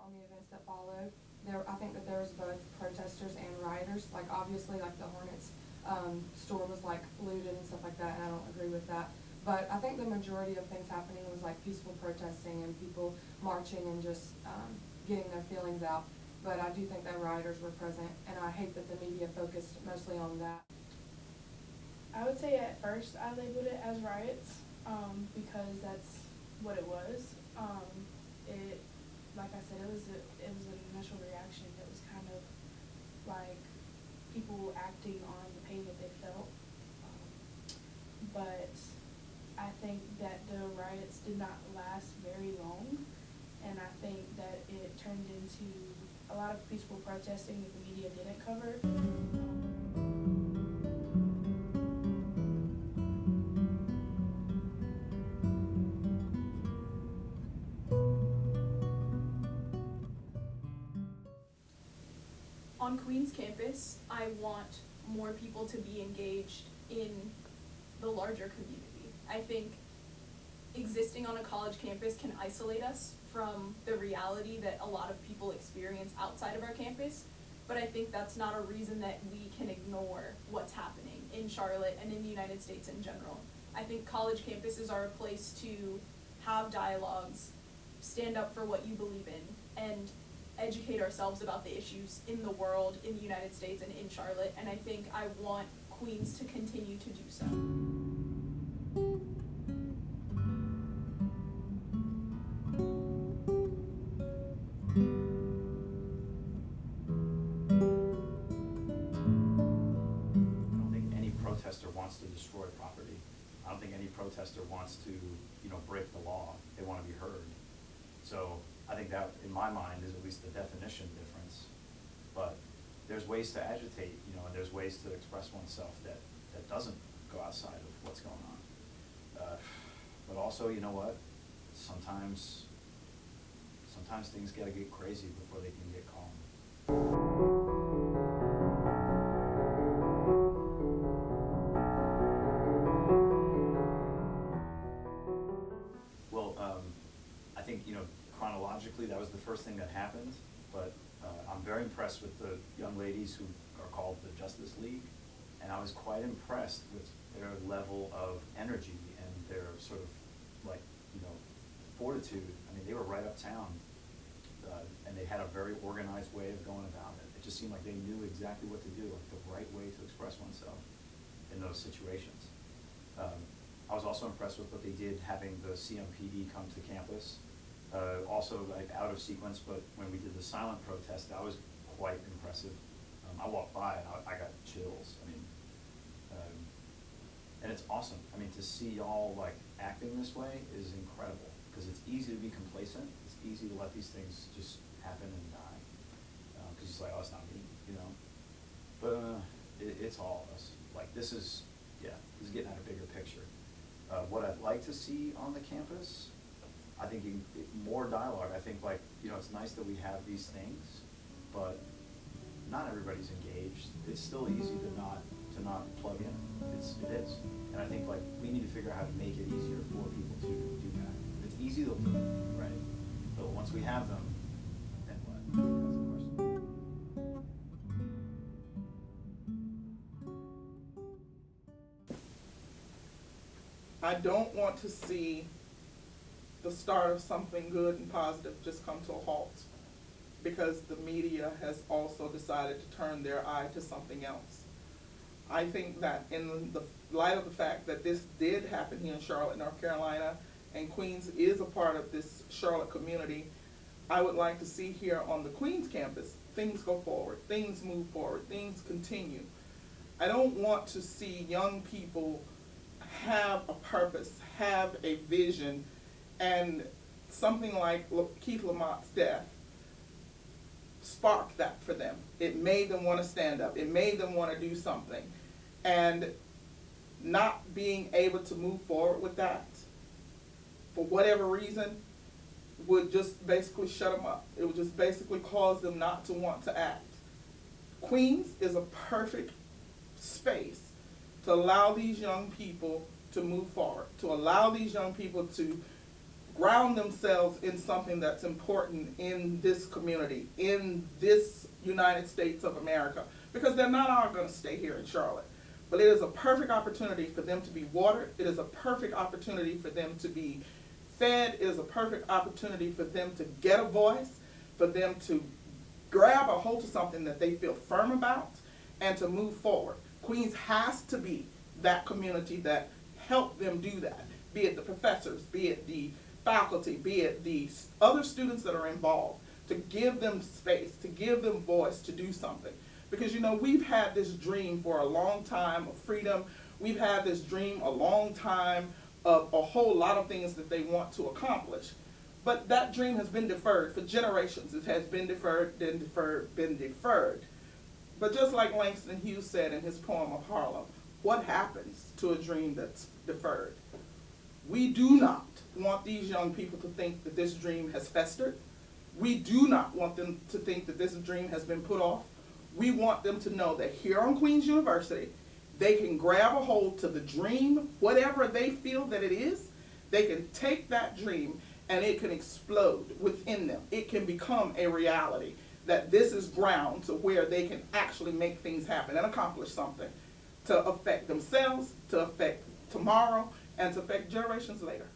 on the events that followed. I think that there was both protesters and rioters. Like obviously, like the Hornets store was like looted and stuff like that, and I don't agree with that. But I think the majority of things happening was like peaceful protesting and people marching and just getting their feelings out. But I do think that rioters were present, and I hate that the media focused mostly on that. I would say at first I labeled it as riots because that's what it was. It, like I said, it was an initial reaction. It was kind of like people acting on the pain that they felt. But I think that the riots did not last very long, and I think that it turned into a lot of peaceful protesting that the media didn't cover. On Queens campus, I want more people to be engaged in the larger community. I think existing on a college campus can isolate us from the reality that a lot of people experience outside of our campus, but I think that's not a reason that we can ignore what's happening in Charlotte and in the United States in general. I think college campuses are a place to have dialogues, stand up for what you believe in, and educate ourselves about the issues in the world, in the United States, and in Charlotte, and I think I want Queens to continue to do so. I don't think any protester wants to destroy property. I don't think any protester wants to, break the law. They want to be heard. So I think that, in my mind, is at least the definition difference. But there's ways to agitate, and there's ways to express oneself that doesn't go outside of what's going on. But also, you know what? Sometimes things gotta get crazy before they can get calm. Well, I think, chronologically, that was the first thing that happened, but I'm very impressed with the young ladies who are called the Justice League, and I was quite impressed with their level of energy and their sort of, fortitude. I mean, they were right uptown, and they had a very organized way of going about it. It just seemed like they knew exactly what to do, like the right way to express oneself in those situations. I was also impressed with what they did, having the CMPD come to campus. Also, out of sequence, but when we did the silent protest, that was quite impressive. I walked by and I got chills. And it's awesome. To see y'all acting this way is incredible, because it's easy to be complacent. It's easy to let these things just happen and die, because it's like, oh, it's not me, But it's all of us. This is getting at a bigger picture. What I'd like to see on the campus, I think more dialogue. I think it's nice that we have these things, but not everybody's engaged. It's still easy to not plug in. It is, and I think we need to figure out how to make it easier for people to do that. It's easy to right, but once we have them, then what? That's the question. I don't want to see the start of something good and positive just come to a halt, because the media has also decided to turn their eye to something else. I think that in the light of the fact that this did happen here in Charlotte, North Carolina, and Queens is a part of this Charlotte community, I would like to see here on the Queens campus, things go forward, things move forward, things continue. I don't want to see young people have a purpose, have a vision, and something like Keith Lamont's death sparked that for them. It made them want to stand up. It made them want to do something. And not being able to move forward with that, for whatever reason, would just basically shut them up. It would just basically cause them not to want to act. Queens is a perfect space to allow these young people to move forward, to allow these young people to ground themselves in something that's important in this community, in this United States of America, because they're not all going to stay here in Charlotte. But it is a perfect opportunity for them to be watered. It is a perfect opportunity for them to be fed. It is a perfect opportunity for them to get a voice, for them to grab a hold of something that they feel firm about, and to move forward. Queens has to be that community that help them do that, be it the professors, be it the faculty, be it the other students that are involved, to give them space, to give them voice to do something. Because, you know, we've had this dream for a long time of freedom. We've had this dream a long time of a whole lot of things that they want to accomplish. But that dream has been deferred for generations. It has been deferred, been deferred, been deferred. But just like Langston Hughes said in his poem of Harlem, what happens to a dream that's deferred? We do not want these young people to think that this dream has festered. We do not want them to think that this dream has been put off. We want them to know that here on Queen's University, they can grab a hold to the dream, whatever they feel that it is. They can take that dream and it can explode within them. It can become a reality, that this is ground to where they can actually make things happen and accomplish something to affect themselves, to affect tomorrow, and to affect generations later.